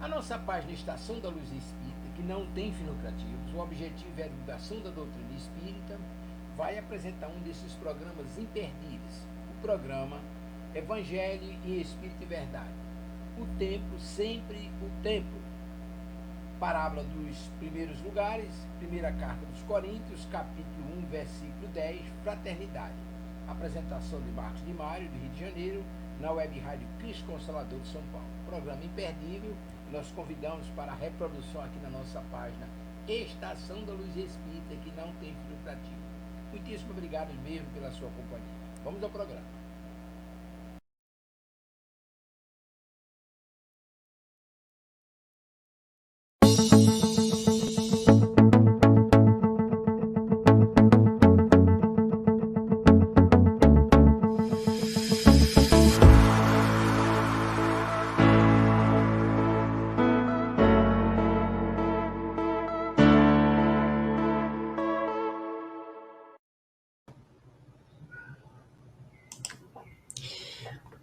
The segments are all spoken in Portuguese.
A nossa página Estação da Luz Espírita, que não tem fins lucrativos, o objetivo é a divulgação da doutrina espírita, vai apresentar um desses programas imperdíveis, o programa Evangelho em Espírito e Verdade. O templo, sempre o templo. Parábola dos primeiros lugares, primeira carta dos Coríntios, capítulo 1, versículo 10, fraternidade. Apresentação de Marcos de Mário, do Rio de Janeiro, na Web Rádio Cristo Consolador de São Paulo. Programa imperdível, nós convidamos para a reprodução aqui na nossa página Estação da Luz Espírita, que não tem fim lucrativo. Muitíssimo obrigado mesmo pela sua companhia. Vamos ao programa.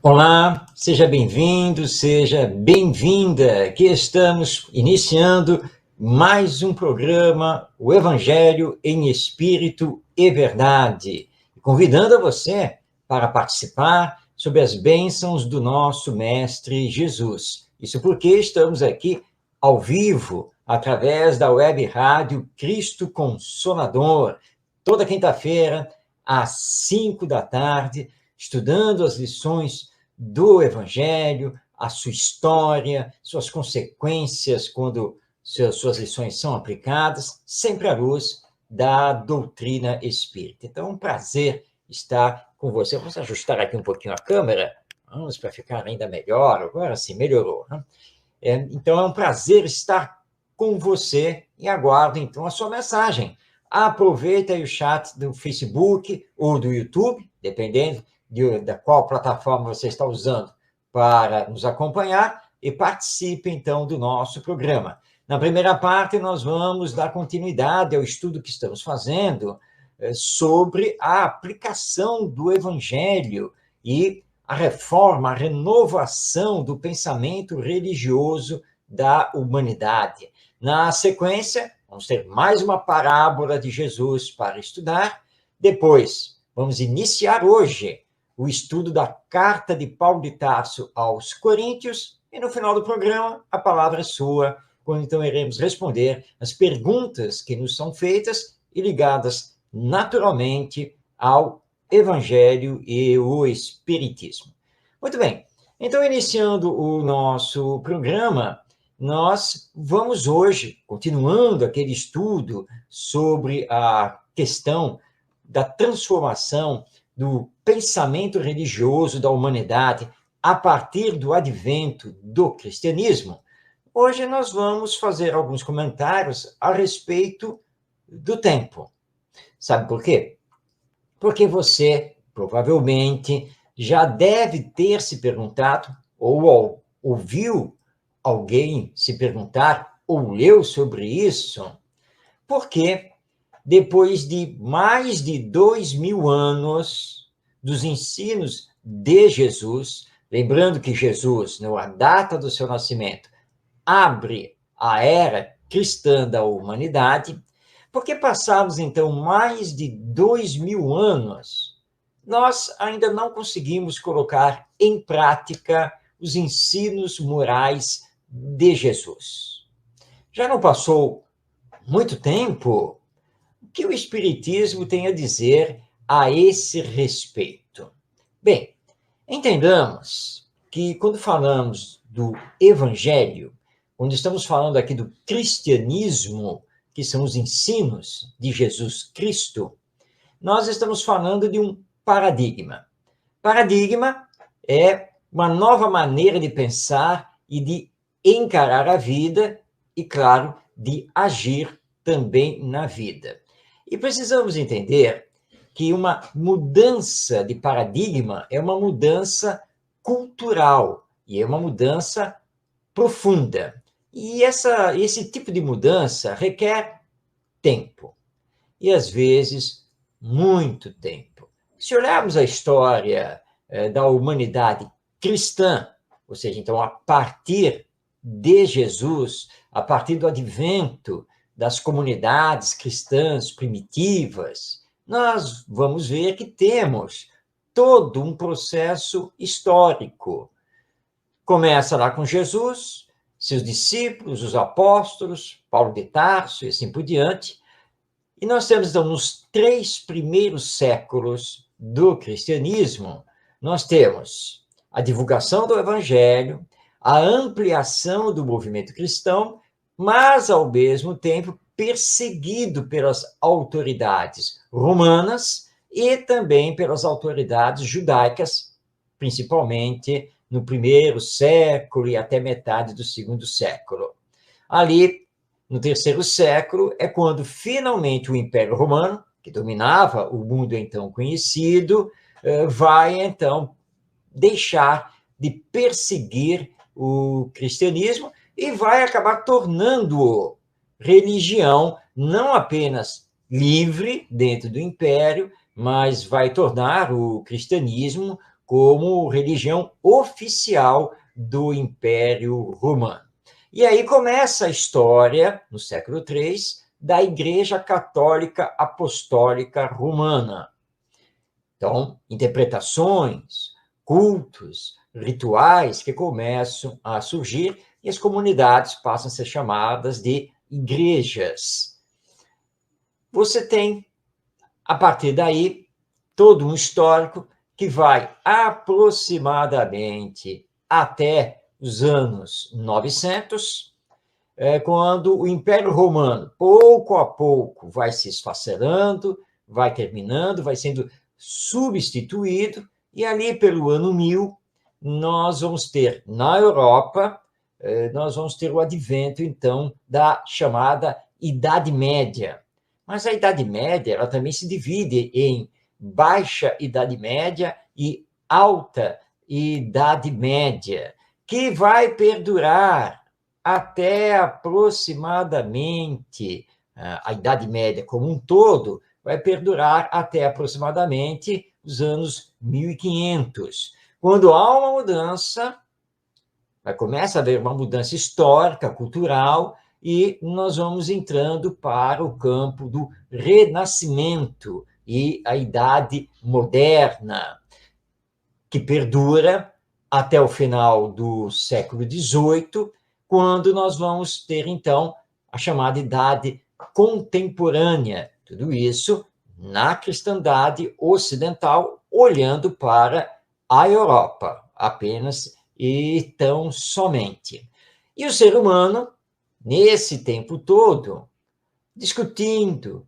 Olá, seja bem-vindo, seja bem-vinda. Aqui estamos iniciando mais um programa, o Evangelho em Espírito e Verdade, convidando você para participar sobre as bênçãos do nosso Mestre Jesus. Isso porque estamos aqui ao vivo, através da web rádio Cristo Consolador, toda quinta-feira, às 5 da tarde, estudando as lições do Evangelho, a sua história, suas consequências quando suas lições são aplicadas, sempre à luz da doutrina espírita. Então, é um prazer estar com você. Vamos ajustar aqui um pouquinho a câmera, vamos para ficar ainda melhor. Agora sim, melhorou, né? Então, é um prazer estar com você e aguardo, então, a sua mensagem. Aproveita aí o chat do Facebook ou do YouTube, dependendo da qual plataforma você está usando para nos acompanhar, e participe, então, do nosso programa. Na primeira parte, nós vamos dar continuidade ao estudo que estamos fazendo sobre a aplicação do Evangelho e a reforma, a renovação do pensamento religioso da humanidade. Na sequência, vamos ter mais uma parábola de Jesus para estudar. Depois, vamos iniciar hoje o estudo da carta de Paulo de Tarso aos Coríntios, e no final do programa, a palavra é sua, quando então iremos responder as perguntas que nos são feitas e ligadas naturalmente ao Evangelho e o Espiritismo. Muito bem, então iniciando o nosso programa, nós vamos hoje, continuando aquele estudo sobre a questão da transformação do pensamento religioso da humanidade a partir do advento do cristianismo, hoje nós vamos fazer alguns comentários a respeito do tempo. Sabe por quê? Porque você, provavelmente, já deve ter se perguntado, ou ouviu alguém se perguntar, ou leu sobre isso, por que depois de mais de 2000 anos dos ensinos de Jesus, lembrando que Jesus, a data do seu nascimento, abre a era cristã da humanidade, porque passados, então, mais de 2000 anos, nós ainda não conseguimos colocar em prática os ensinos morais de Jesus. Já não passou muito tempo? O que o Espiritismo tem a dizer a esse respeito? Bem, entendamos que quando falamos do Evangelho, quando estamos falando aqui do cristianismo, que são os ensinos de Jesus Cristo, nós estamos falando de um paradigma. Paradigma é uma nova maneira de pensar e de encarar a vida e, claro, de agir também na vida. E precisamos entender que uma mudança de paradigma é uma mudança cultural e é uma mudança profunda. E esse tipo de mudança requer tempo. E, às vezes, muito tempo. Se olharmos a história da humanidade cristã, ou seja, então, a partir de Jesus, a partir do advento das comunidades cristãs primitivas, nós vamos ver que temos todo um processo histórico. Começa lá com Jesus, seus discípulos, os apóstolos, Paulo de Tarso e assim por diante. E nós temos, então, nos 3 primeiros séculos do cristianismo, nós temos a divulgação do evangelho, a ampliação do movimento cristão, mas, ao mesmo tempo, perseguido pelas autoridades romanas e também pelas autoridades judaicas, principalmente no 1º século e até metade do 2º século. Ali, no 3º século, é quando finalmente o Império Romano, que dominava o mundo então conhecido, vai então deixar de perseguir o cristianismo e vai acabar tornando-o religião não apenas livre dentro do império, mas vai tornar o cristianismo como religião oficial do Império Romano. E aí começa a história, no século III, da Igreja Católica Apostólica Romana. Então, interpretações, cultos, rituais que começam a surgir e as comunidades passam a ser chamadas de igrejas. Você tem, a partir daí, todo um histórico que vai aproximadamente até os anos 900, quando o Império Romano, pouco a pouco, vai se esfacelando, vai terminando, vai sendo substituído, e ali pelo ano 1000, nós vamos ter, na Europa, nós vamos ter o advento, então, da chamada Idade Média. Mas a Idade Média, ela também se divide em Baixa Idade Média e Alta Idade Média, que vai perdurar até aproximadamente, a Idade Média como um todo, vai perdurar até aproximadamente os anos 1500, quando há uma mudança, começa a haver uma mudança histórica, cultural, e nós vamos entrando para o campo do Renascimento e a Idade Moderna, que perdura até o final do século XVIII, quando nós vamos ter, então, a chamada Idade Contemporânea. Tudo isso na cristandade ocidental, olhando para a Europa, apenas e tão somente. E o ser humano, nesse tempo todo, discutindo,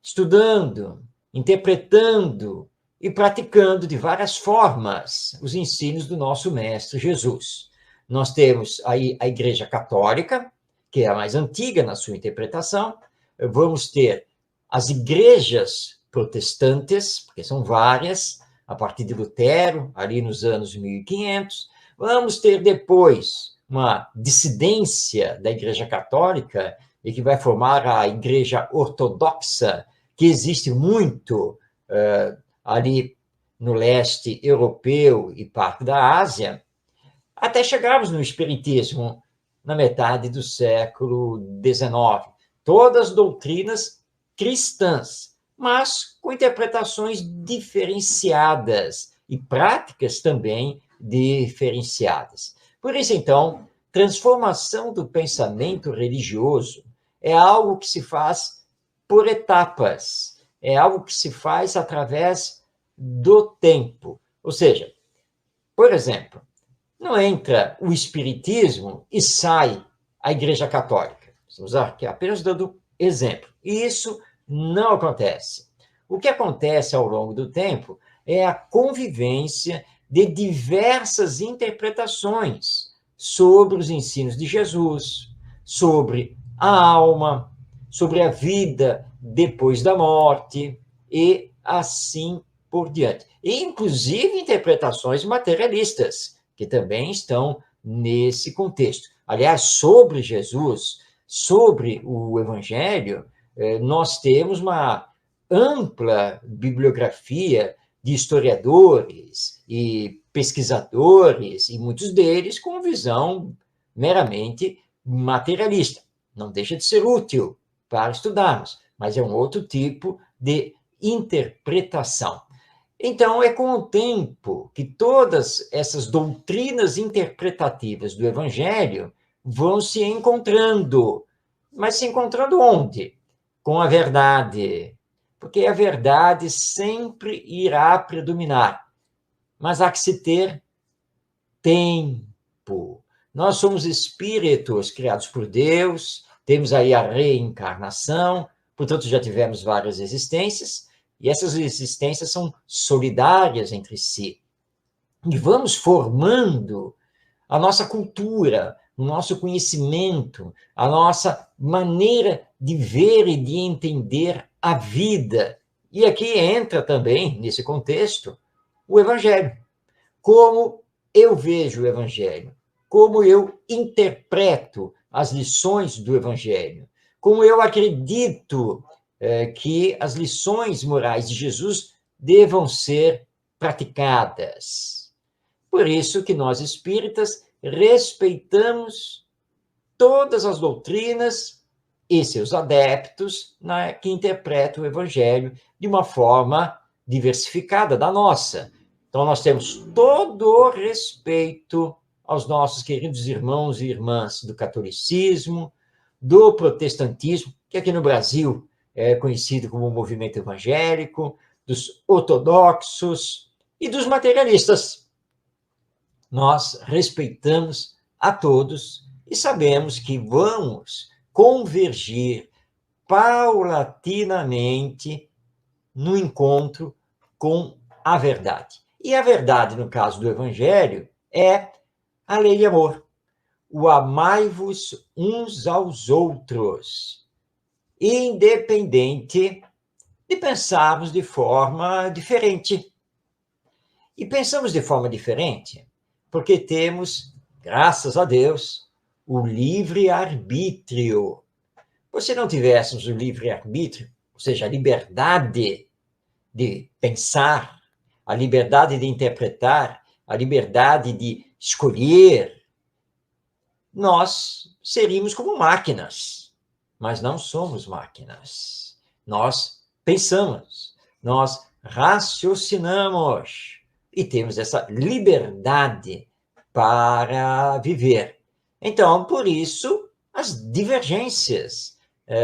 estudando, interpretando e praticando de várias formas os ensinos do nosso Mestre Jesus. Nós temos aí a Igreja Católica, que é a mais antiga na sua interpretação. Vamos ter as igrejas protestantes, porque são várias, a partir de Lutero, ali nos anos 1500. Vamos ter depois uma dissidência da Igreja Católica, e que vai formar a Igreja Ortodoxa, que existe muito ali no leste europeu e parte da Ásia, até chegarmos no Espiritismo na metade do século XIX. Todas doutrinas cristãs, mas com interpretações diferenciadas e práticas também diferenciadas. Por isso, então, transformação do pensamento religioso é algo que se faz por etapas, é algo que se faz através do tempo. Ou seja, por exemplo, não entra o Espiritismo e sai a Igreja Católica. Estamos aqui apenas dando exemplo. E isso não acontece. O que acontece ao longo do tempo é a convivência de diversas interpretações sobre os ensinos de Jesus, sobre a alma, sobre a vida depois da morte e assim por diante. E, inclusive, interpretações materialistas, que também estão nesse contexto. Aliás, sobre Jesus, sobre o Evangelho, nós temos uma ampla bibliografia de historiadores e pesquisadores, e muitos deles com visão meramente materialista. Não deixa de ser útil para estudarmos, mas é um outro tipo de interpretação. Então, é com o tempo que todas essas doutrinas interpretativas do Evangelho vão se encontrando. Mas se encontrando onde? Com a verdade. Porque a verdade sempre irá predominar. Mas há que se ter tempo. Nós somos espíritos criados por Deus, temos aí a reencarnação, portanto já tivemos várias existências, e essas existências são solidárias entre si. E vamos formando a nossa cultura, o nosso conhecimento, a nossa maneira de ver e de entender a vida. E aqui entra também, nesse contexto, o Evangelho. Como eu vejo o Evangelho, como eu interpreto as lições do Evangelho, como eu acredito que as lições morais de Jesus devam ser praticadas. Por isso que nós espíritas respeitamos todas as doutrinas e seus adeptos que interpretam o Evangelho de uma forma diversificada da nossa. Então, nós temos todo o respeito aos nossos queridos irmãos e irmãs do catolicismo, do protestantismo, que aqui no Brasil é conhecido como movimento evangélico, dos ortodoxos e dos materialistas. Nós respeitamos a todos e sabemos que vamos convergir paulatinamente no encontro com a verdade. E a verdade, no caso do Evangelho, é a lei de amor. O amai-vos uns aos outros, independente de pensarmos de forma diferente. E pensamos de forma diferente porque temos, graças a Deus, o livre-arbítrio. Se não tivéssemos o livre-arbítrio, ou seja, a liberdade de pensar, a liberdade de interpretar, a liberdade de escolher, nós seríamos como máquinas. Mas não somos máquinas. Nós pensamos, nós raciocinamos e temos essa liberdade para viver. Então, por isso, as divergências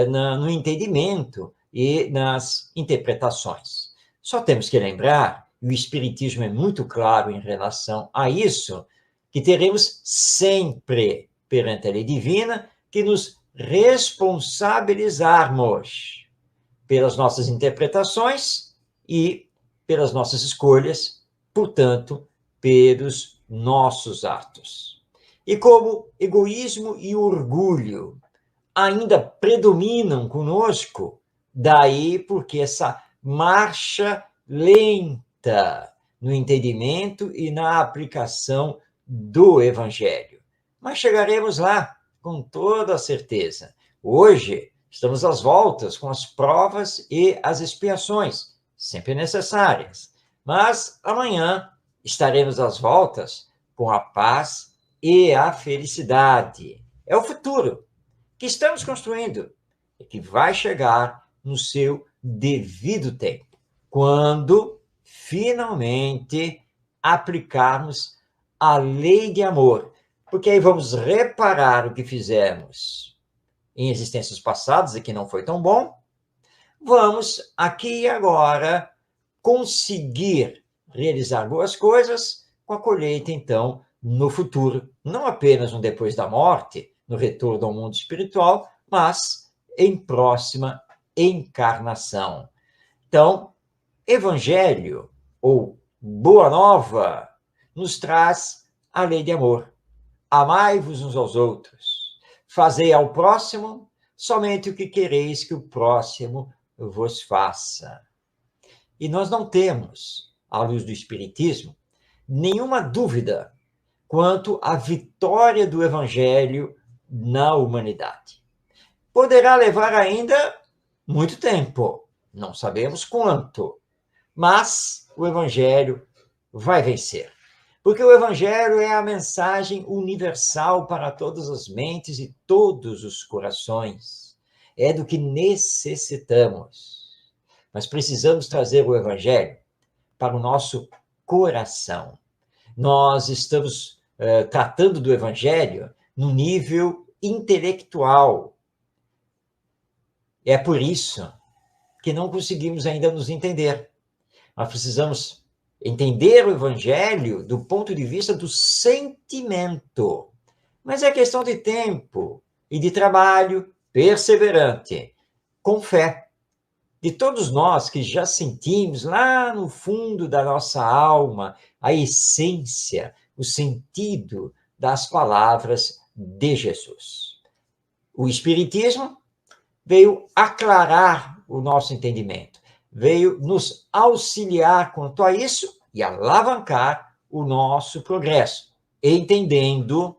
no entendimento e nas interpretações. Só temos que lembrar, e o Espiritismo é muito claro em relação a isso, que teremos sempre, perante a lei divina, que nos responsabilizarmos pelas nossas interpretações e pelas nossas escolhas, portanto, pelos nossos atos. E como egoísmo e orgulho ainda predominam conosco, daí porque essa marcha lenta no entendimento e na aplicação do Evangelho. Mas chegaremos lá, com toda a certeza. Hoje, estamos às voltas com as provas e as expiações, sempre necessárias. Mas amanhã estaremos às voltas com a paz e a felicidade. É o futuro que estamos construindo e que vai chegar no seu devido tempo, quando finalmente aplicarmos a lei de amor, porque aí vamos reparar o que fizemos em existências passadas e que não foi tão bom, vamos aqui e agora conseguir realizar boas coisas com a colheita, então, no futuro, não apenas no depois da morte, no retorno ao mundo espiritual, mas em próxima encarnação. Então, Evangelho, ou Boa Nova, nos traz a lei de amor. Amai-vos uns aos outros. Fazei ao próximo somente o que quereis que o próximo vos faça. E nós não temos, à luz do Espiritismo, nenhuma dúvida quanto à vitória do Evangelho na humanidade. Poderá levar ainda muito tempo, não sabemos quanto, mas o Evangelho vai vencer. Porque o Evangelho é a mensagem universal para todas as mentes e todos os corações. É do que necessitamos. Mas precisamos trazer o Evangelho para o nosso coração. Nós estamos tratando do Evangelho no nível intelectual. É por isso que não conseguimos ainda nos entender. Nós precisamos entender o Evangelho do ponto de vista do sentimento. Mas é questão de tempo e de trabalho perseverante, com fé. De todos nós que já sentimos lá no fundo da nossa alma a essência, o sentido das palavras de Jesus. O Espiritismo veio aclarar o nosso entendimento, veio nos auxiliar quanto a isso e alavancar o nosso progresso, entendendo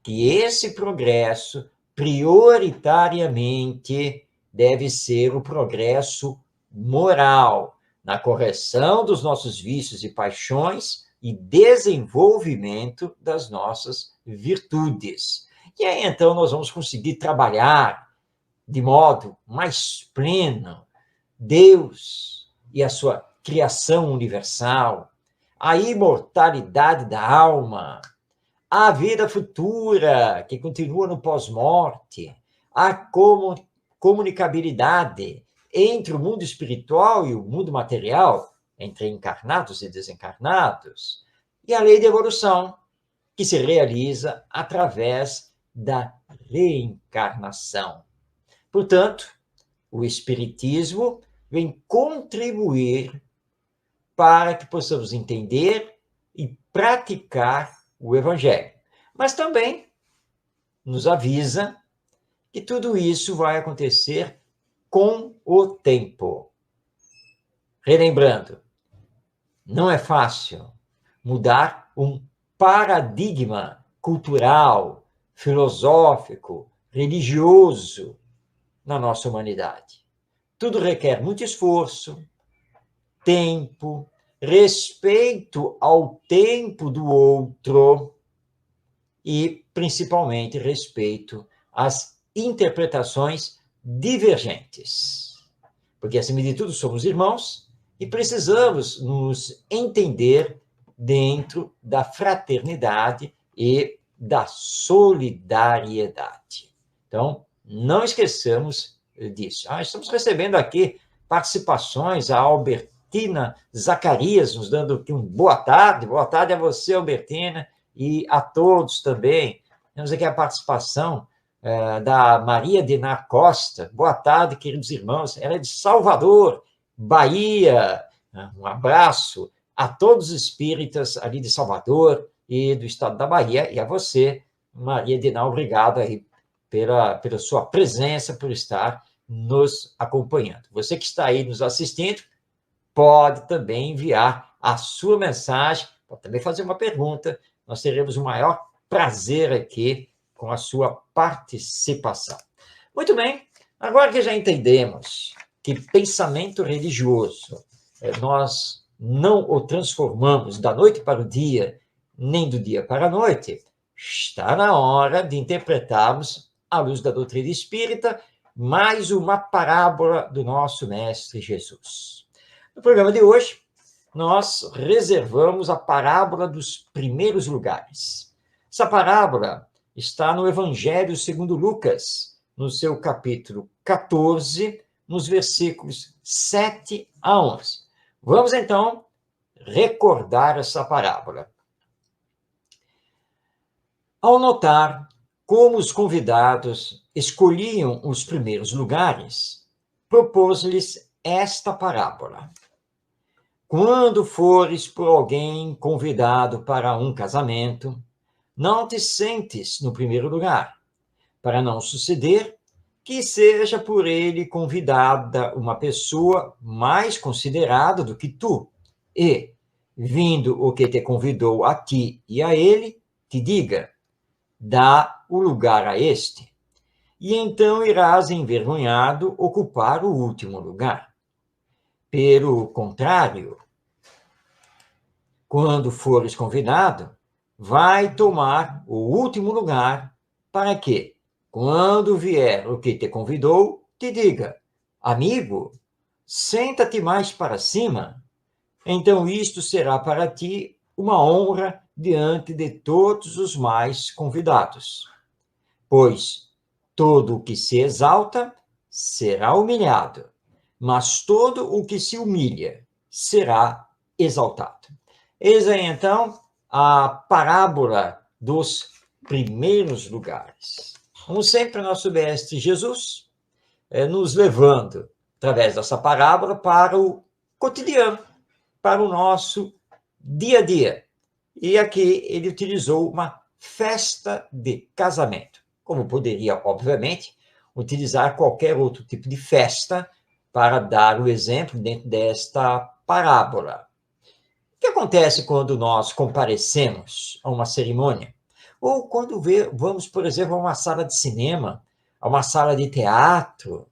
que esse progresso, prioritariamente, deve ser o progresso moral, na correção dos nossos vícios e paixões e desenvolvimento das nossas virtudes. E aí, então, nós vamos conseguir trabalhar de modo mais pleno Deus e a sua criação universal, a imortalidade da alma, a vida futura, que continua no pós-morte, a comunicabilidade entre o mundo espiritual e o mundo material, entre encarnados e desencarnados, e a lei de evolução, que se realiza através da reencarnação. Portanto, o Espiritismo vem contribuir para que possamos entender e praticar o Evangelho. Mas também nos avisa que tudo isso vai acontecer com o tempo. Relembrando, não é fácil mudar um paradigma cultural, filosófico, religioso na nossa humanidade. Tudo requer muito esforço, tempo, respeito ao tempo do outro e, principalmente, respeito às interpretações divergentes. Porque, acima de tudo, somos irmãos e precisamos nos entender dentro da fraternidade e da solidariedade. Então, não esqueçamos disso. Estamos recebendo aqui participações, a Albertina Zacarias nos dando aqui um boa tarde a você, Albertina, e a todos também. Temos aqui a participação da Maria Dinar Costa. Boa tarde, queridos irmãos. Ela é de Salvador, Bahia. Um abraço a todos os espíritas ali de Salvador e do estado da Bahia, e a você, Maria Dinar, obrigado aí pela sua presença, por estar nos acompanhando. Você que está aí nos assistindo, pode também enviar a sua mensagem, pode também fazer uma pergunta, nós teremos o maior prazer aqui com a sua participação. Muito bem, agora que já entendemos que pensamento religioso, nós não o transformamos da noite para o dia, nem do dia para a noite, está na hora de interpretarmos, à luz da doutrina espírita, mais uma parábola do nosso Mestre Jesus. No programa de hoje, nós reservamos a parábola dos primeiros lugares. Essa parábola está no Evangelho segundo Lucas, no seu capítulo 14, nos versículos 7 a 11. Vamos, então, recordar essa parábola. Ao notar como os convidados escolhiam os primeiros lugares, propôs-lhes esta parábola. Quando fores por alguém convidado para um casamento, não te sentes no primeiro lugar, para não suceder que seja por ele convidada uma pessoa mais considerada do que tu, e, vindo o que te convidou a ti e a ele, te diga: dá o lugar a este, e então irás envergonhado ocupar o último lugar. Pelo contrário, quando fores convidado, vai tomar o último lugar, para que, quando vier o que te convidou, te diga: amigo, senta-te mais para cima. Então isto será para ti uma honra diante de todos os mais convidados. Pois todo o que se exalta será humilhado, mas todo o que se humilha será exaltado. Eis aí, então, a parábola dos primeiros lugares. Como sempre, nosso mestre Jesus nos levando, através dessa parábola, para o cotidiano, para o nosso dia a dia. E aqui ele utilizou uma festa de casamento, como poderia, obviamente, utilizar qualquer outro tipo de festa para dar o exemplo dentro desta parábola. O que acontece quando nós comparecemos a uma cerimônia? Ou quando vamos, por exemplo, a uma sala de cinema, a uma sala de teatro,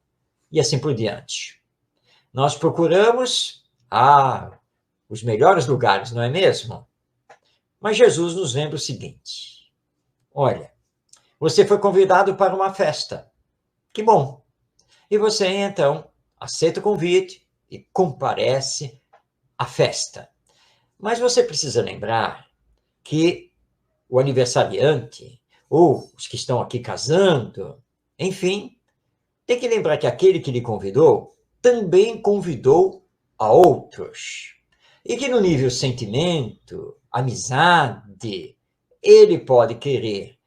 e assim por diante. Nós procuramos os melhores lugares, não é mesmo? Mas Jesus nos lembra o seguinte: olha, você foi convidado para uma festa. Que bom! E você, então, aceita o convite e comparece à festa. Mas você precisa lembrar que o aniversariante, ou os que estão aqui casando, enfim, tem que lembrar que aquele que lhe convidou também convidou a outros. E que no nível sentimento, amizade, ele pode querer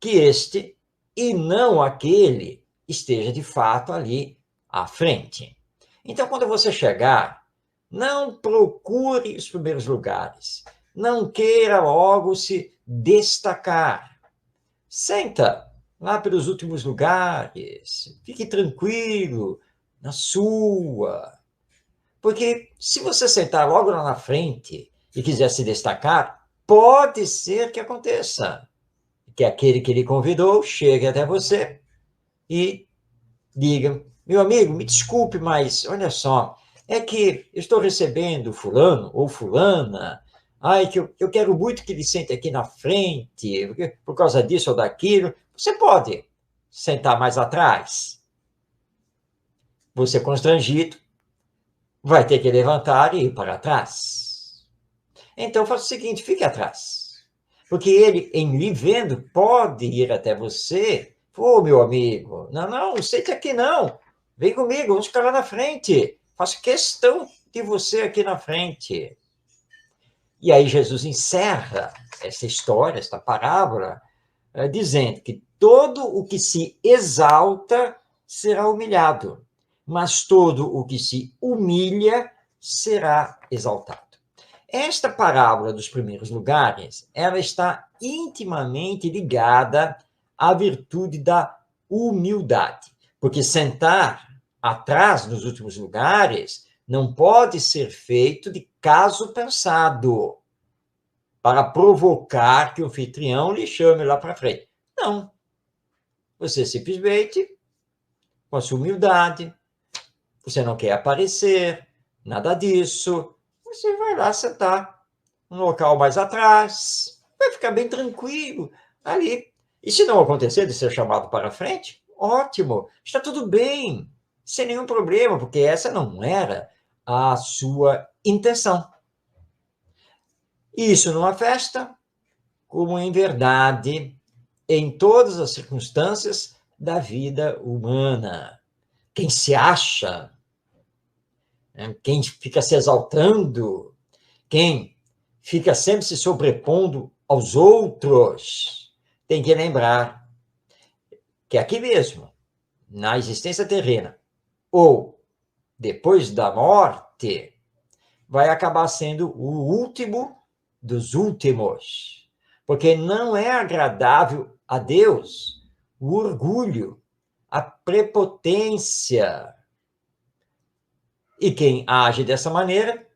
que este e não aquele esteja de fato ali à frente. Então, quando você chegar, não procure os primeiros lugares. Não queira logo se destacar. Senta lá pelos últimos lugares. Fique tranquilo na sua. Porque se você sentar logo lá na frente e quiser se destacar, pode ser que aconteça que aquele que lhe convidou chegue até você e diga: meu amigo, me desculpe, mas olha só, é que eu estou recebendo fulano ou fulana, que eu quero muito que ele sente aqui na frente, por causa disso ou daquilo. Você pode sentar mais atrás. Você, constrangido, vai ter que levantar e ir para trás. Então, faça o seguinte: fique atrás. Porque ele, em lhe vendo, pode ir até você. Meu amigo, não, sente aqui não. Vem comigo, vamos ficar lá na frente. Faço questão de você aqui na frente. E aí Jesus encerra essa história, esta parábola, dizendo que todo o que se exalta será humilhado, mas todo o que se humilha será exaltado. Esta parábola dos primeiros lugares, ela está intimamente ligada à virtude da humildade, porque sentar atrás nos últimos lugares não pode ser feito de caso pensado para provocar que o anfitrião lhe chame lá para frente. Não. Você simplesmente, com a sua humildade, você não quer aparecer, nada disso, você vai lá sentar no local mais atrás, vai ficar bem tranquilo ali. E se não acontecer de ser chamado para frente, ótimo, está tudo bem, sem nenhum problema, porque essa não era a sua intenção. Isso numa festa, como em verdade, em todas as circunstâncias da vida humana. Quem se acha, quem fica se exaltando, quem fica sempre se sobrepondo aos outros, tem que lembrar que aqui mesmo, na existência terrena, ou depois da morte, vai acabar sendo o último dos últimos. Porque não é agradável a Deus o orgulho, a prepotência. E quem age dessa maneira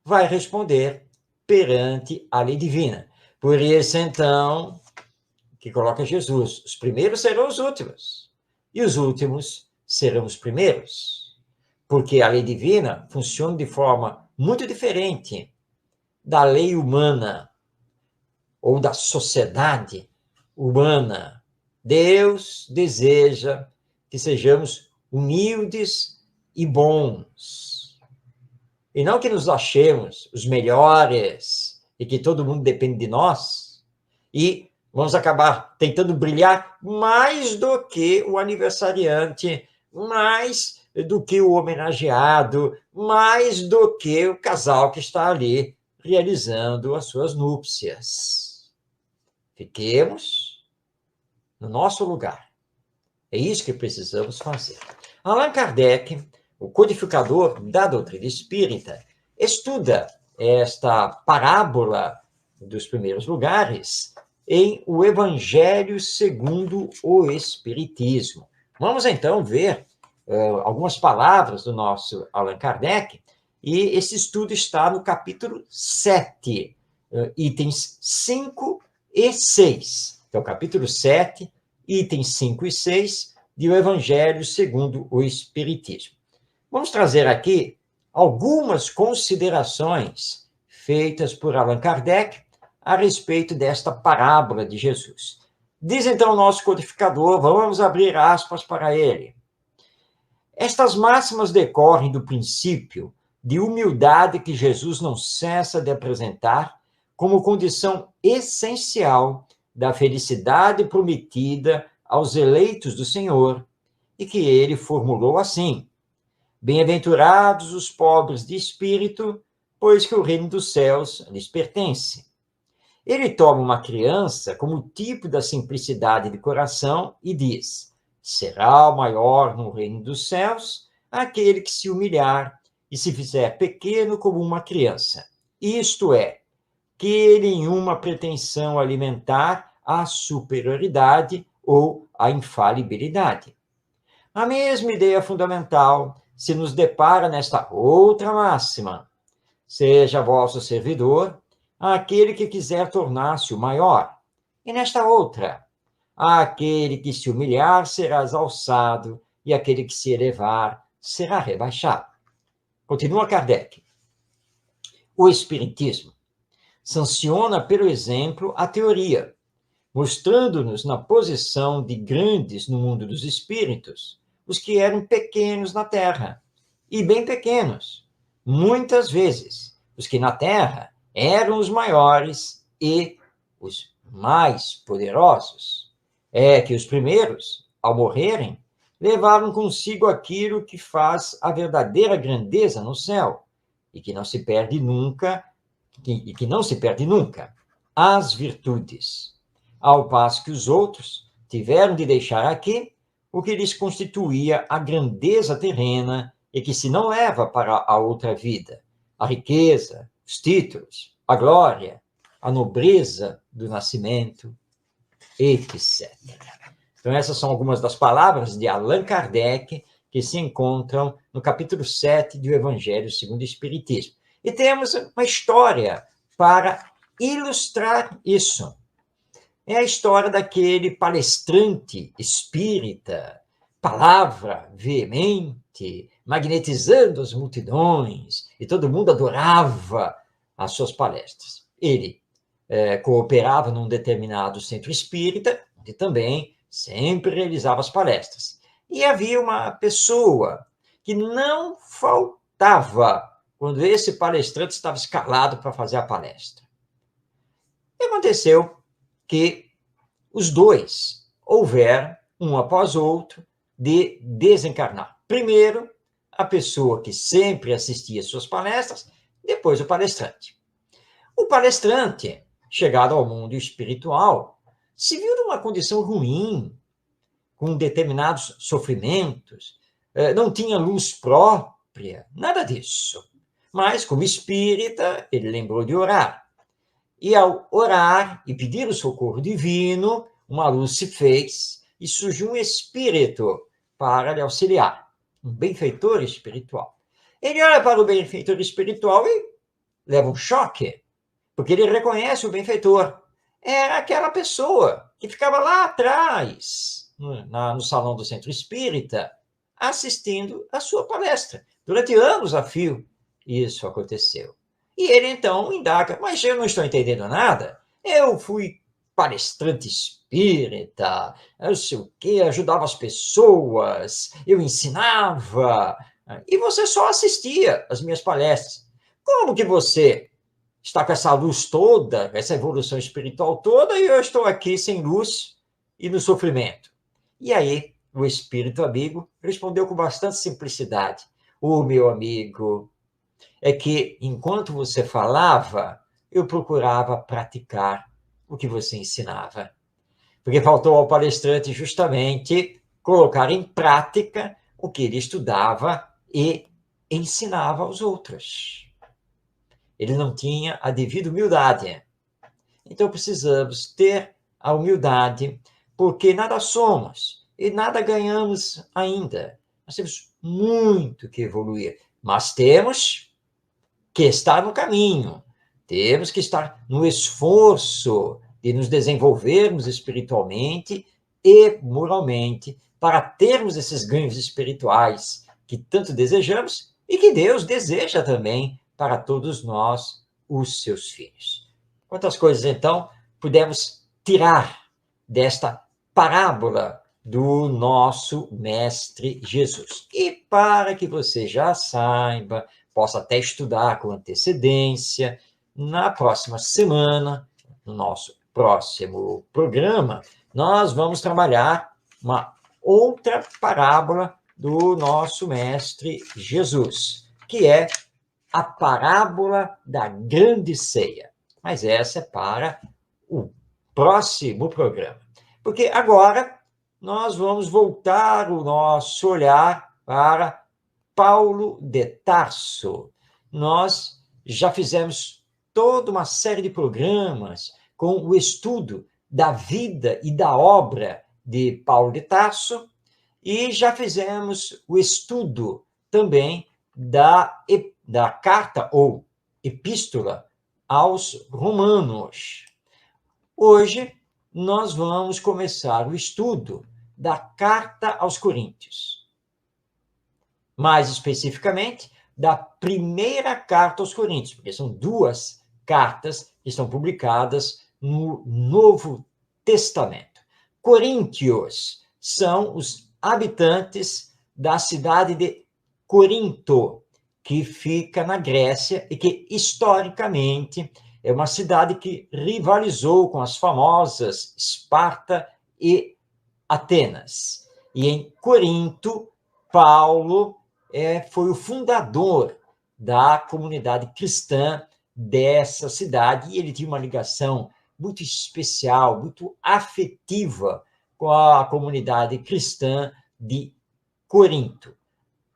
vai responder perante a lei divina. Por isso, então, que coloca Jesus: os primeiros serão os últimos, e os últimos serão os primeiros. Porque a lei divina funciona de forma muito diferente da lei humana ou da sociedade humana. Deus deseja que sejamos humildes e bons. E não que nos achemos os melhores e que todo mundo depende de nós. E vamos acabar tentando brilhar mais do que o aniversariante, mais do que o homenageado, mais do que o casal que está ali realizando as suas núpcias. Fiquemos no nosso lugar. É isso que precisamos fazer. Allan Kardec, o codificador da doutrina espírita, estuda esta parábola dos primeiros lugares em O Evangelho segundo o Espiritismo. Vamos então ver algumas palavras do nosso Allan Kardec, e esse estudo está no capítulo 7, itens 5 e 6. Então, capítulo 7, itens 5 e 6, de O Evangelho segundo o Espiritismo. Vamos trazer aqui algumas considerações feitas por Allan Kardec a respeito desta parábola de Jesus. Diz então o nosso codificador, vamos abrir aspas para ele. Estas máximas decorrem do princípio de humildade que Jesus não cessa de apresentar como condição essencial da felicidade prometida aos eleitos do Senhor, e que ele formulou assim: bem-aventurados os pobres de espírito, pois que o reino dos céus lhes pertence. Ele toma uma criança como tipo da simplicidade de coração e diz: será o maior no reino dos céus aquele que se humilhar e se fizer pequeno como uma criança. Isto é, que ele em uma pretensão alimentar a superioridade ou a infalibilidade. A mesma ideia fundamental se nos depara nesta outra máxima: seja vosso servidor aquele que quiser tornar-se o maior. E nesta outra: aquele que se humilhar será exalçado, e aquele que se elevar será rebaixado. Continua Kardec. O Espiritismo sanciona pelo exemplo a teoria, mostrando-nos na posição de grandes no mundo dos espíritos os que eram pequenos na terra, e bem pequenos, muitas vezes, os que na terra eram os maiores e os mais poderosos. É que os primeiros, ao morrerem, levaram consigo aquilo que faz a verdadeira grandeza no céu, e que não se perde nunca, as virtudes, ao passo que os outros tiveram de deixar aqui o que lhes constituía a grandeza terrena e que se não leva para a outra vida: a riqueza, os títulos, a glória, a nobreza do nascimento, etc. Então, essas são algumas das palavras de Allan Kardec que se encontram no capítulo 7 do Evangelho segundo o Espiritismo. E temos uma história para ilustrar isso. É a história daquele palestrante espírita, palavra veemente, magnetizando as multidões, e todo mundo adorava as suas palestras. Ele cooperava num determinado centro espírita, onde também sempre realizava as palestras. E havia uma pessoa que não faltava quando esse palestrante estava escalado para fazer a palestra. E aconteceu que os dois houveram, um após outro, de desencarnar. Primeiro, a pessoa que sempre assistia às suas palestras, depois o palestrante. O palestrante, chegado ao mundo espiritual, se viu numa condição ruim, com determinados sofrimentos, não tinha luz própria, nada disso. Mas, como espírita, ele lembrou de orar. E ao orar e pedir o socorro divino, uma luz se fez e surgiu um espírito para lhe auxiliar, um benfeitor espiritual. Ele olha para o benfeitor espiritual e leva um choque, porque ele reconhece o benfeitor. Era aquela pessoa que ficava lá atrás, no salão do centro espírita, assistindo a sua palestra. Durante anos a fio, isso aconteceu. E ele então indaga, mas eu não estou entendendo nada. Eu fui palestrante espírita, eu não sei o quê, ajudava as pessoas, eu ensinava, e você só assistia às minhas palestras. Como que você está com essa luz toda, essa evolução espiritual toda, e eu estou aqui sem luz e no sofrimento? E aí, o espírito amigo respondeu com bastante simplicidade: "Ô, meu amigo, é que enquanto você falava, eu procurava praticar o que você ensinava. Porque faltou ao palestrante justamente colocar em prática o que ele estudava e ensinava aos outros. Ele não tinha a devida humildade. Então precisamos ter a humildade, porque nada somos e nada ganhamos ainda. Nós temos muito que evoluir, mas temos que estar no caminho, temos que estar no esforço de nos desenvolvermos espiritualmente e moralmente para termos esses ganhos espirituais que tanto desejamos e que Deus deseja também para todos nós, os seus filhos. Quantas coisas, então, pudemos tirar desta parábola do nosso Mestre Jesus? E para que você já saiba, possa até estudar com antecedência, na próxima semana, no nosso próximo programa, nós vamos trabalhar uma outra parábola do nosso Mestre Jesus, que é a parábola da grande ceia. Mas essa é para o próximo programa. Porque agora nós vamos voltar o nosso olhar para Paulo de Tarso. Nós já fizemos toda uma série de programas com o estudo da vida e da obra de Paulo de Tarso e já fizemos o estudo também da carta ou epístola aos Romanos. Hoje nós vamos começar o estudo da carta aos Coríntios. Mais especificamente, da primeira carta aos Coríntios, porque são duas cartas que estão publicadas no Novo Testamento. Coríntios são os habitantes da cidade de Corinto, que fica na Grécia e que, historicamente, é uma cidade que rivalizou com as famosas Esparta e Atenas. E em Corinto, Paulo foi o fundador da comunidade cristã dessa cidade e ele tinha uma ligação muito especial, muito afetiva com a comunidade cristã de Corinto.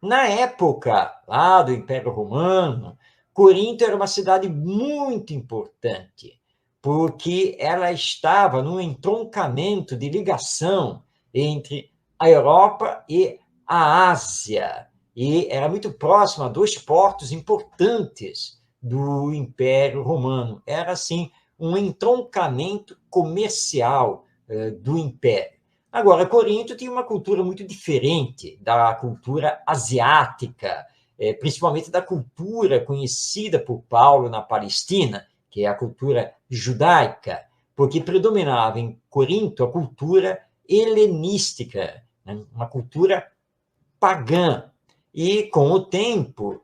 Na época lá do Império Romano, Corinto era uma cidade muito importante, porque ela estava num entroncamento de ligação entre a Europa e a Ásia, e era muito próxima a dois portos importantes do Império Romano. Era, assim, um entroncamento comercial do Império. Agora, Corinto tinha uma cultura muito diferente da cultura asiática, principalmente da cultura conhecida por Paulo na Palestina, que é a cultura judaica, porque predominava em Corinto a cultura helenística, né? Uma cultura pagã. E, com o tempo,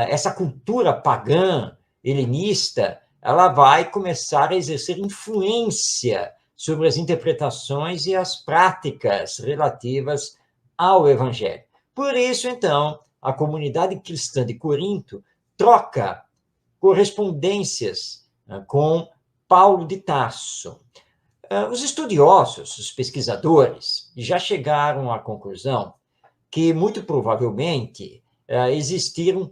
essa cultura pagã, helenista, ela vai começar a exercer influência sobre as interpretações e as práticas relativas ao Evangelho. Por isso, então, a comunidade cristã de Corinto troca correspondências com Paulo de Tarso. Os estudiosos, os pesquisadores, já chegaram à conclusão que, muito provavelmente, existiram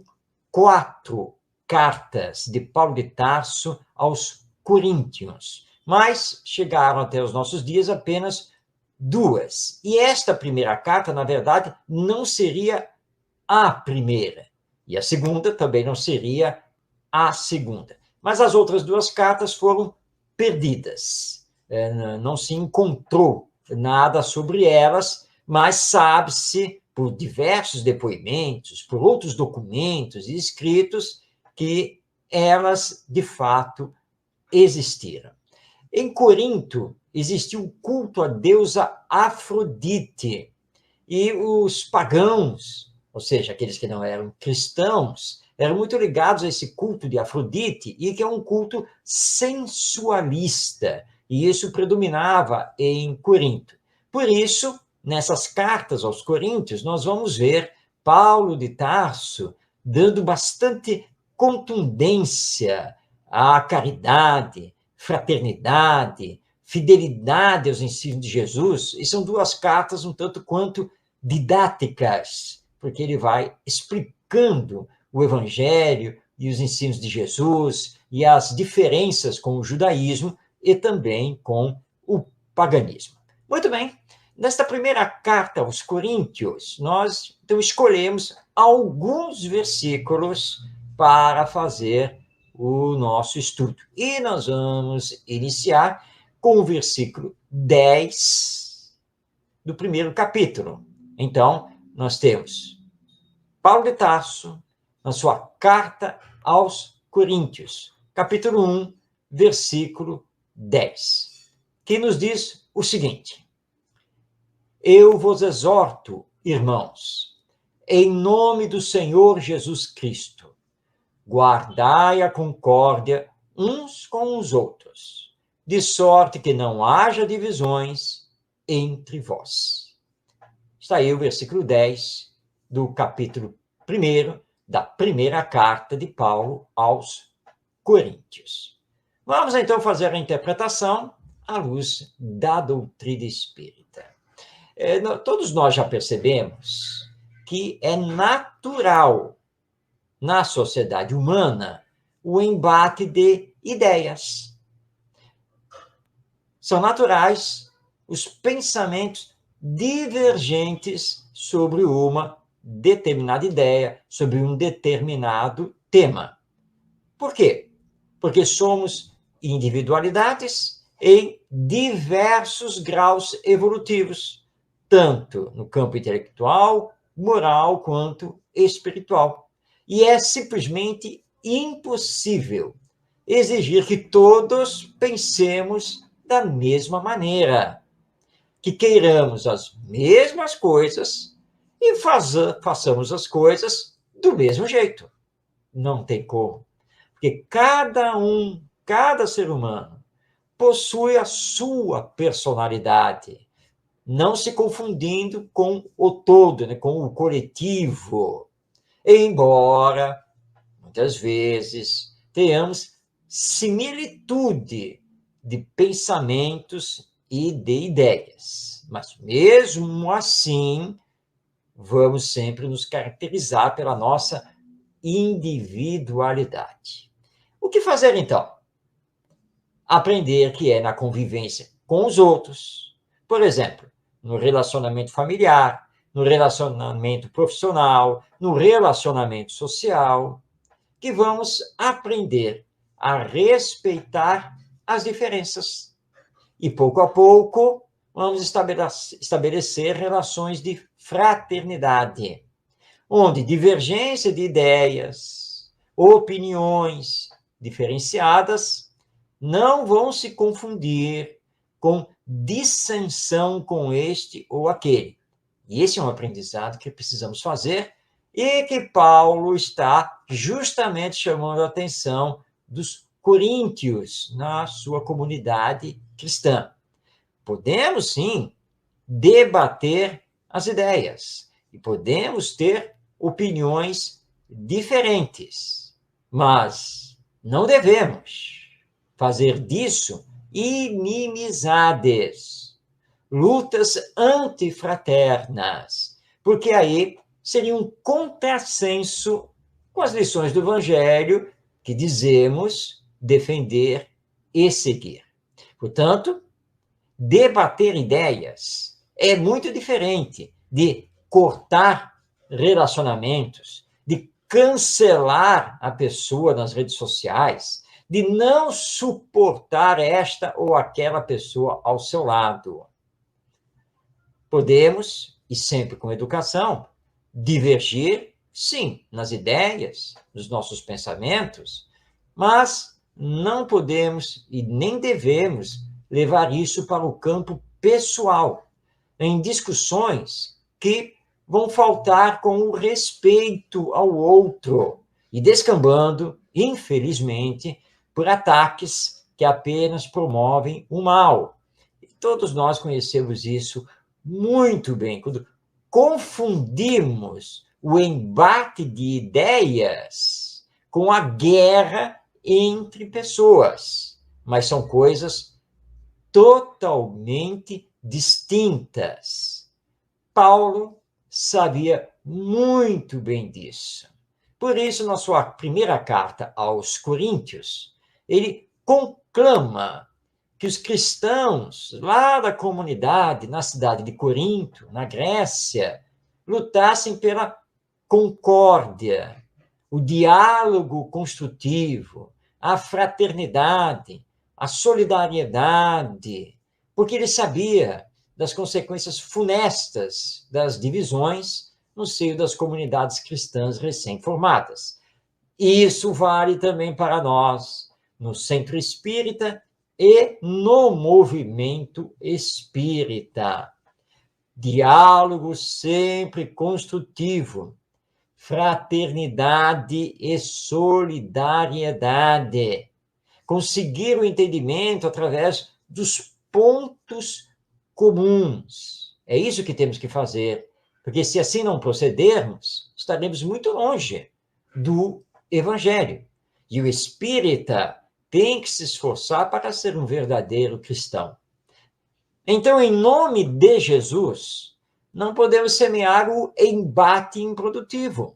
4 cartas de Paulo de Tarso aos coríntios, mas chegaram até os nossos dias apenas 2. E esta primeira carta, na verdade, não seria a primeira, e a segunda também não seria a segunda. Mas as outras 2 cartas foram perdidas. Não se encontrou nada sobre elas, mas sabe-se, por diversos depoimentos, por outros documentos e escritos, que elas de fato existiram. Em Corinto, existia o culto à deusa Afrodite, e os pagãos, ou seja, aqueles que não eram cristãos, eram muito ligados a esse culto de Afrodite, e que é um culto sensualista, e isso predominava em Corinto. Por isso, nessas cartas aos Coríntios, nós vamos ver Paulo de Tarso dando bastante contundência à caridade, fraternidade, fidelidade aos ensinos de Jesus, e são duas cartas um tanto quanto didáticas, porque ele vai explicando o Evangelho e os ensinos de Jesus e as diferenças com o judaísmo e também com o paganismo. Muito bem, nesta primeira carta aos Coríntios, nós então escolhemos alguns versículos para fazer o nosso estudo. E nós vamos iniciar com o versículo 10 do primeiro capítulo. Então, nós temos Paulo de Tarso, na sua carta aos Coríntios, capítulo 1, versículo 10, que nos diz o seguinte: Eu vos exorto, irmãos, em nome do Senhor Jesus Cristo, guardai a concórdia uns com os outros, de sorte que não haja divisões entre vós. Está aí o versículo 10 do capítulo 1 da primeira carta de Paulo aos Coríntios. Vamos então fazer a interpretação à luz da doutrina espírita. Todos nós já percebemos que é natural na sociedade humana o embate de ideias. São naturais os pensamentos divergentes sobre uma determinada ideia, sobre um determinado tema. Por quê? Porque somos individualidades em diversos graus evolutivos, tanto no campo intelectual, moral, quanto espiritual. E é simplesmente impossível exigir que todos pensemos da mesma maneira, que queiramos as mesmas coisas e façamos as coisas do mesmo jeito. Não tem como. Porque cada ser humano, possui a sua personalidade, não se confundindo com o todo, né, com o coletivo. Embora, muitas vezes, tenhamos similitude de pensamentos e de ideias. Mas, mesmo assim, vamos sempre nos caracterizar pela nossa individualidade. O que fazer, então? Aprender que é na convivência com os outros, por exemplo, no relacionamento familiar, no relacionamento profissional, no relacionamento social, que vamos aprender a respeitar as diferenças. E, pouco a pouco, vamos estabelecer relações de fraternidade, onde divergência de ideias, opiniões diferenciadas não vão se confundir com dissensão com este ou aquele. E esse é um aprendizado que precisamos fazer e que Paulo está justamente chamando a atenção dos coríntios na sua comunidade cristã. Podemos, sim, debater as ideias e podemos ter opiniões diferentes, mas não devemos fazer disso inimizades, lutas antifraternas, porque aí seria um contrassenso com as lições do Evangelho que dizemos defender e seguir. Portanto, debater ideias é muito diferente de cortar relacionamentos, de cancelar a pessoa nas redes sociais, de não suportar esta ou aquela pessoa ao seu lado. Podemos, e sempre com educação, divergir, sim, nas ideias, nos nossos pensamentos, Mas não podemos e nem devemos levar isso para o campo pessoal, em discussões que vão faltar com o respeito ao outro e descambando, infelizmente, por ataques que apenas promovem o mal. E todos nós conhecemos isso muito bem, quando confundimos o embate de ideias com a guerra entre pessoas, mas são coisas totalmente distintas. Paulo sabia muito bem disso. Por isso, na sua primeira carta aos Coríntios, ele conclama que os cristãos lá da comunidade, na cidade de Corinto, na Grécia, lutassem pela concórdia, o diálogo construtivo, a fraternidade, a solidariedade, porque ele sabia das consequências funestas das divisões no seio das comunidades cristãs recém-formadas. Isso vale também para nós, no Centro Espírita e no movimento espírita. Diálogo sempre construtivo, fraternidade e solidariedade. Conseguir o entendimento através dos pontos comuns. É isso que temos que fazer, porque se assim não procedermos, estaremos muito longe do Evangelho. E o espírita tem que se esforçar para ser um verdadeiro cristão. Então, em nome de Jesus, não podemos semear o embate improdutivo,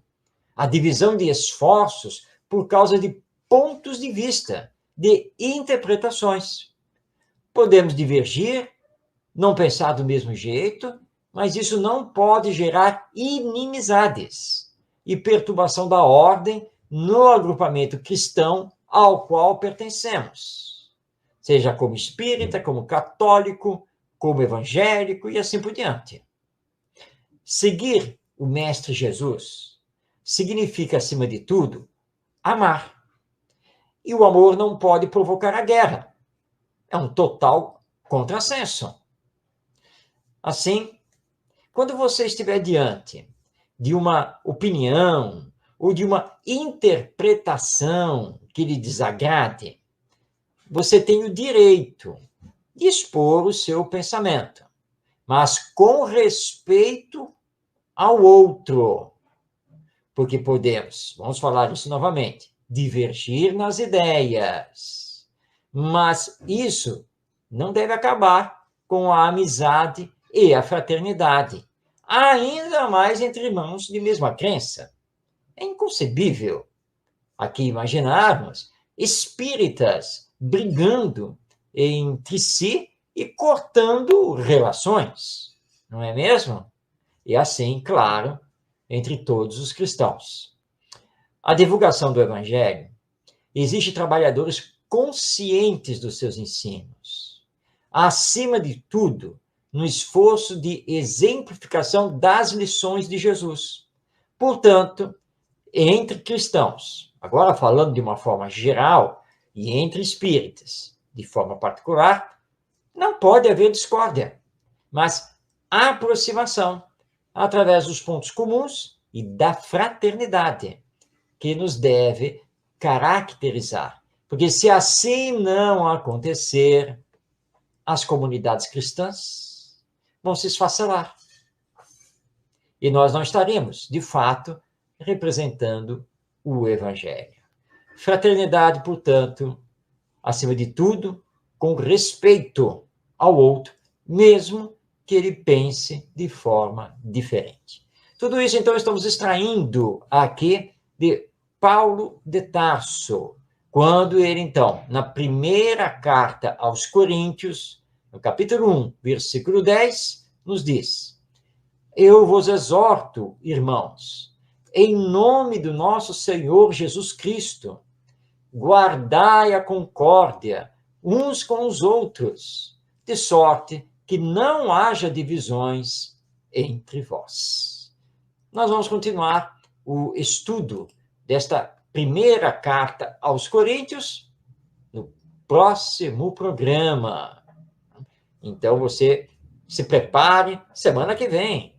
a divisão de esforços por causa de pontos de vista, de interpretações. Podemos divergir, não pensar do mesmo jeito, mas isso não pode gerar inimizades e perturbação da ordem no agrupamento cristão ao qual pertencemos, seja como espírita, como católico, como evangélico e assim por diante. Seguir o Mestre Jesus significa, acima de tudo, amar. E o amor não pode provocar a guerra. É um total contrassenso. Assim, quando você estiver diante de uma opinião ou de uma interpretação que lhe desagrade, você tem o direito de expor o seu pensamento, mas com respeito ao outro. Porque podemos, vamos falar isso novamente, divergir nas ideias, mas isso não deve acabar com a amizade e a fraternidade, ainda mais entre irmãos de mesma crença. É inconcebível aqui imaginarmos espíritas brigando entre si e cortando relações, não é mesmo? E assim, claro, entre todos os cristãos. A divulgação do Evangelho exige trabalhadores conscientes dos seus ensinos, acima de tudo, no esforço de exemplificação das lições de Jesus. Portanto, entre cristãos, agora falando de uma forma geral, e entre espíritas, de forma particular, não pode haver discórdia, mas aproximação através dos pontos comuns e da fraternidade, que nos deve caracterizar. Porque se assim não acontecer, as comunidades cristãs vão se esfacelar. E nós não estaremos, de fato, representando o Evangelho. Fraternidade, portanto, acima de tudo, com respeito ao outro, mesmo que ele pense de forma diferente. Tudo isso, então, estamos extraindo aqui de Paulo de Tarso, quando ele, então, na primeira carta aos Coríntios, no capítulo 1, versículo 10, nos diz: Eu vos exorto, irmãos, em nome do nosso Senhor Jesus Cristo, guardai a concórdia uns com os outros, de sorte que não haja divisões entre vós. Nós vamos continuar o estudo desta primeira carta aos Coríntios no próximo programa. Então, você se prepare, semana que vem.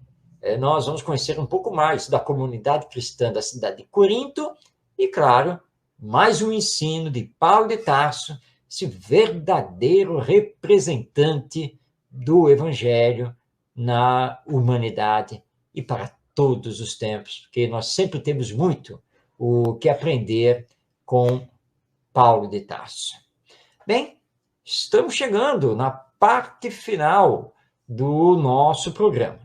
Nós vamos conhecer um pouco mais da comunidade cristã da cidade de Corinto e, claro, mais um ensino de Paulo de Tarso, esse verdadeiro representante do Evangelho na humanidade e para todos os tempos, porque nós sempre temos muito o que aprender com Paulo de Tarso. Bem, estamos chegando na parte final do nosso programa.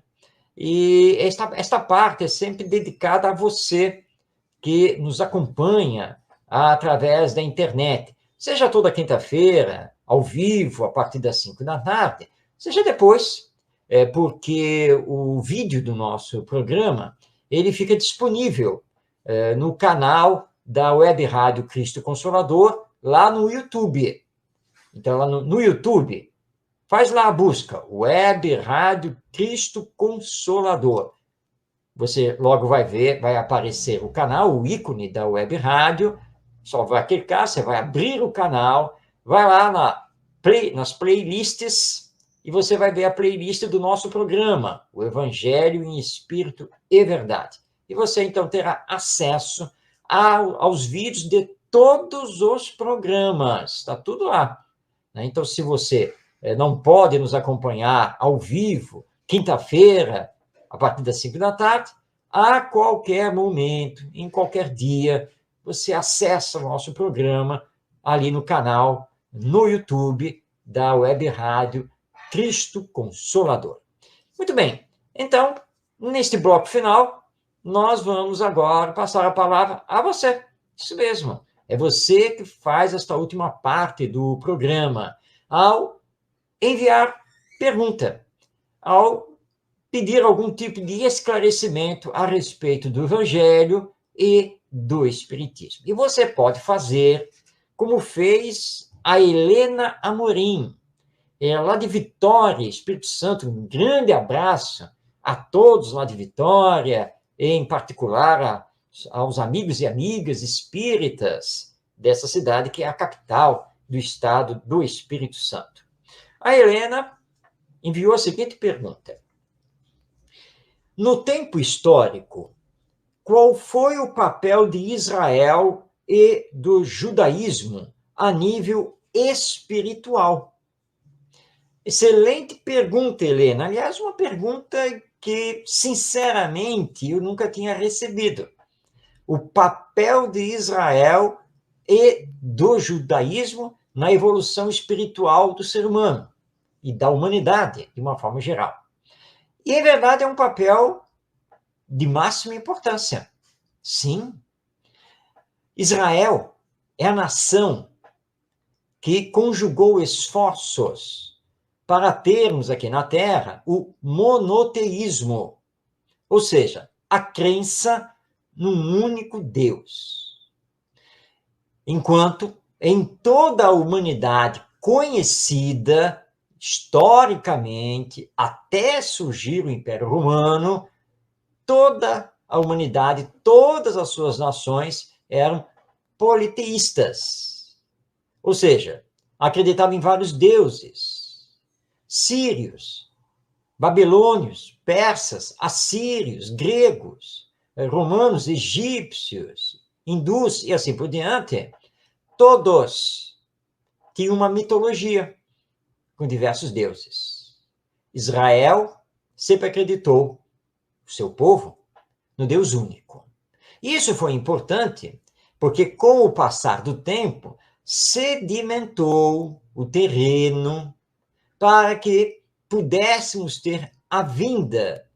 E esta parte é sempre dedicada a você que nos acompanha através da internet, seja toda quinta-feira, ao vivo, a partir das 5 da tarde, seja depois, porque o vídeo do nosso programa ele fica disponível no canal da Web Rádio Cristo Consolador, lá no YouTube. Então, lá no YouTube, faz lá a busca, Web Rádio Cristo Consolador. Você logo vai ver, vai aparecer o canal, o ícone da Web Rádio, só vai clicar, você vai abrir o canal, vai lá nas playlists e você vai ver a playlist do nosso programa, o Evangelho em Espírito e Verdade. E você, então, terá acesso aos vídeos de todos os programas, está tudo lá. Então, se você não pode nos acompanhar ao vivo, quinta-feira, a partir das 5 da tarde, a qualquer momento, em qualquer dia, você acessa o nosso programa ali no canal, no YouTube da Web Rádio Cristo Consolador. Muito bem, então, neste bloco final, nós vamos agora passar a palavra a você. Isso mesmo, é você que faz esta última parte do programa, ao enviar pergunta, ao pedir algum tipo de esclarecimento a respeito do Evangelho e do Espiritismo. E você pode fazer como fez a Helena Amorim, lá de Vitória, Espírito Santo. Um grande abraço a todos lá de Vitória, em particular aos amigos e amigas espíritas dessa cidade, que é a capital do estado do Espírito Santo. A Helena enviou a seguinte pergunta: no tempo histórico, qual foi o papel de Israel e do judaísmo a nível espiritual? Excelente pergunta, Helena. Aliás, uma pergunta que, sinceramente, eu nunca tinha recebido. O papel de Israel e do judaísmo na evolução espiritual do ser humano e da humanidade, de uma forma geral. E, em verdade, é um papel de máxima importância. Sim. Israel é a nação que conjugou esforços para termos aqui na Terra o monoteísmo, ou seja, a crença num único Deus. Enquanto em toda a humanidade conhecida, historicamente, até surgir o Império Romano, toda a humanidade, todas as suas nações eram politeístas. Ou seja, acreditavam em vários deuses: sírios, babilônios, persas, assírios, gregos, romanos, egípcios, hindus e assim por diante. Todos tinham uma mitologia com diversos deuses. Israel sempre acreditou, o seu povo, no Deus único. Isso foi importante porque, com o passar do tempo, sedimentou o terreno para que pudéssemos ter a vinda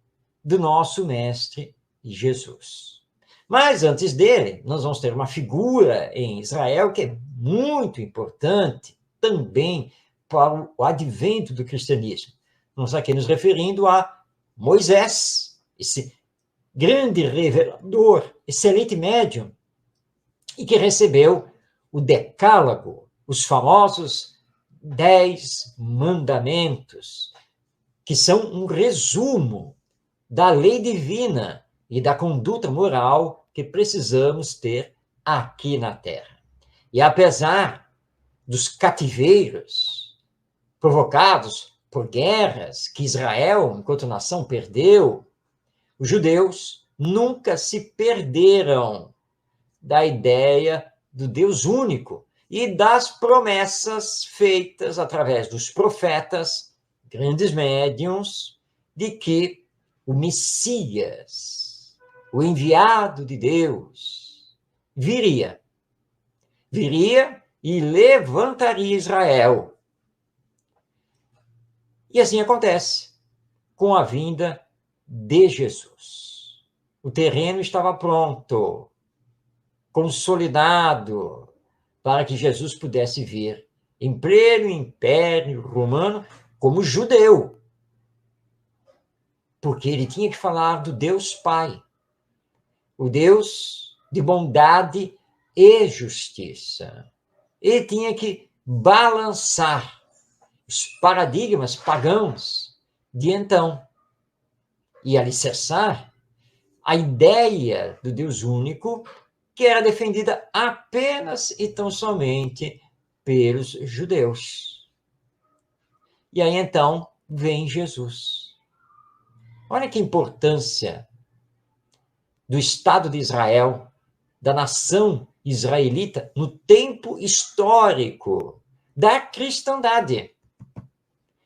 do nosso Mestre Jesus. Mas, antes dele, nós vamos ter uma figura em Israel que é muito importante também para o advento do cristianismo. Nós aqui nos referindo a Moisés, esse grande revelador, excelente médium, e que recebeu o Decálogo, os famosos 10 mandamentos, que são um resumo da lei divina e da conduta moral que precisamos ter aqui na terra. E apesar dos cativeiros provocados por guerras que Israel, enquanto nação, perdeu, os judeus nunca se perderam da ideia do Deus único e das promessas feitas através dos profetas, grandes médiuns, de que o Messias, o enviado de Deus, viria e levantaria Israel. E assim acontece com a vinda de Jesus. O terreno estava pronto, consolidado, para que Jesus pudesse vir em pleno Império Romano como judeu, porque ele tinha que falar do Deus Pai, o Deus de bondade e justiça. Ele tinha que balançar os paradigmas pagãos de então e alicerçar a ideia do Deus único, que era defendida apenas e tão somente pelos judeus. E aí então vem Jesus. Olha que importância do Estado de Israel, da nação israelita, no tempo histórico da cristandade.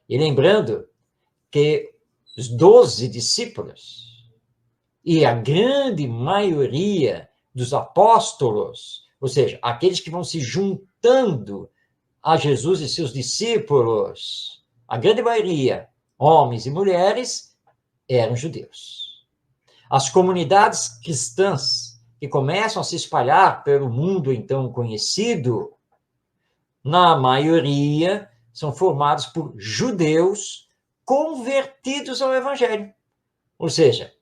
E lembrando que os 12 discípulos e a grande maioria dos apóstolos, ou seja, aqueles que vão se juntando a Jesus e seus discípulos, a grande maioria, homens e mulheres, eram judeus. As comunidades cristãs que começam a se espalhar pelo mundo então conhecido, na maioria, são formados por judeus convertidos ao Evangelho. Ou seja,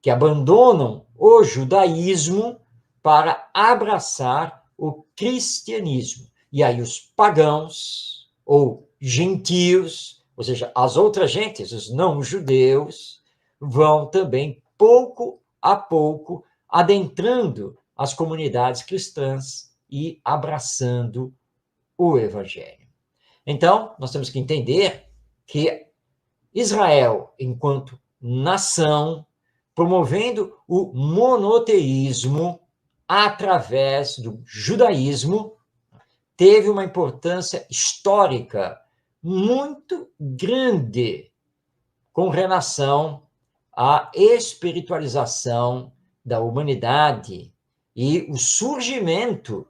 que abandonam o judaísmo para abraçar o cristianismo. E aí os pagãos, ou gentios, ou seja, as outras gentes, os não-judeus, vão também, pouco a pouco, adentrando as comunidades cristãs e abraçando o Evangelho. Então, nós temos que entender que Israel, enquanto nação, promovendo o monoteísmo através do judaísmo, teve uma importância histórica muito grande com relação à espiritualização da humanidade e o surgimento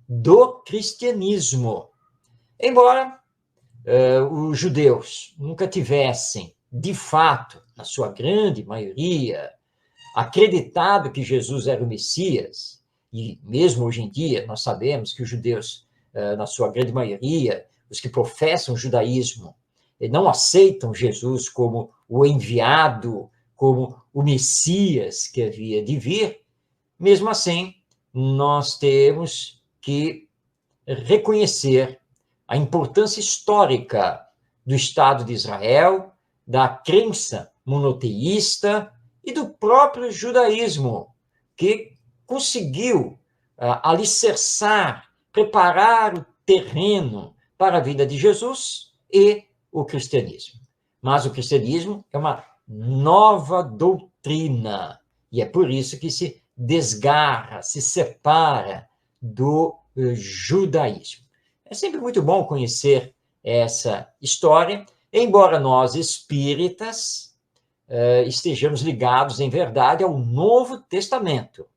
do cristianismo. Embora os judeus nunca tivessem, de fato, na sua grande maioria, acreditado que Jesus era o Messias, e mesmo hoje em dia nós sabemos que os judeus, na sua grande maioria, os que professam o judaísmo, não aceitam Jesus como o enviado, como o Messias que havia de vir, mesmo assim, nós temos que reconhecer a importância histórica do Estado de Israel, da crença monoteísta e do próprio judaísmo, que conseguiu alicerçar, preparar o terreno para a vinda de Jesus e o cristianismo. Mas o cristianismo é uma nova doutrina, e é por isso que se desgarra, se separa do judaísmo. É sempre muito bom conhecer essa história, embora nós, espíritas, estejamos ligados, em verdade, ao Novo Testamento,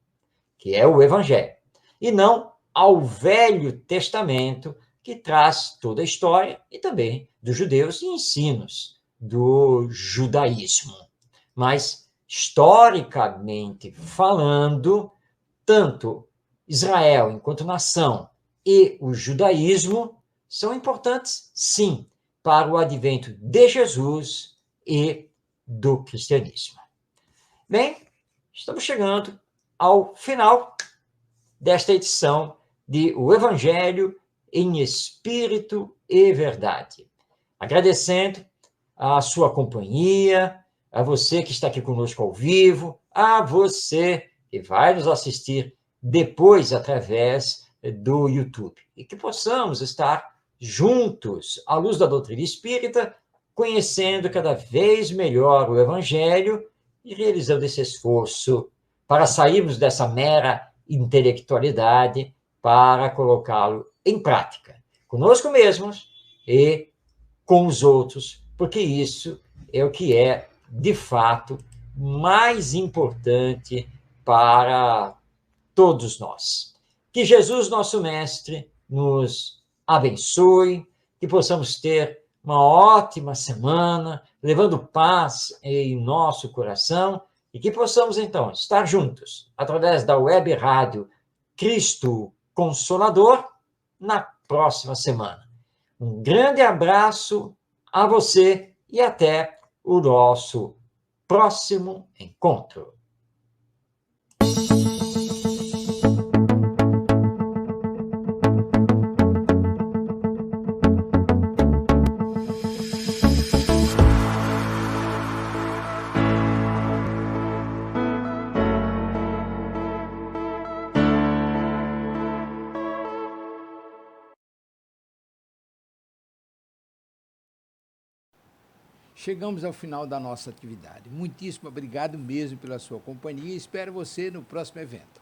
que é o Evangelho, e não ao Velho Testamento, que traz toda a história, e também dos judeus e ensinos do judaísmo. Mas, historicamente falando, tanto Israel, enquanto nação, e o judaísmo são importantes, sim, para o advento de Jesus e do cristianismo. Bem, estamos chegando ao final desta edição de O Evangelho em Espírito e Verdade. Agradecendo a sua companhia, a você que está aqui conosco ao vivo, a você que vai nos assistir depois através do YouTube. E que possamos estar juntos, à luz da doutrina espírita, conhecendo cada vez melhor o Evangelho e realizando esse esforço para sairmos dessa mera intelectualidade para colocá-lo em prática, conosco mesmos e com os outros, porque isso é o que é, de fato, mais importante para todos nós. Que Jesus, nosso Mestre, nos abençoe, que possamos ter uma ótima semana, levando paz em nosso coração e que possamos, então, estar juntos, através da web rádio Cristo Consolador, na próxima semana. Um grande abraço a você e até o nosso próximo encontro. Chegamos ao final da nossa atividade. Muitíssimo obrigado mesmo pela sua companhia e espero você no próximo evento.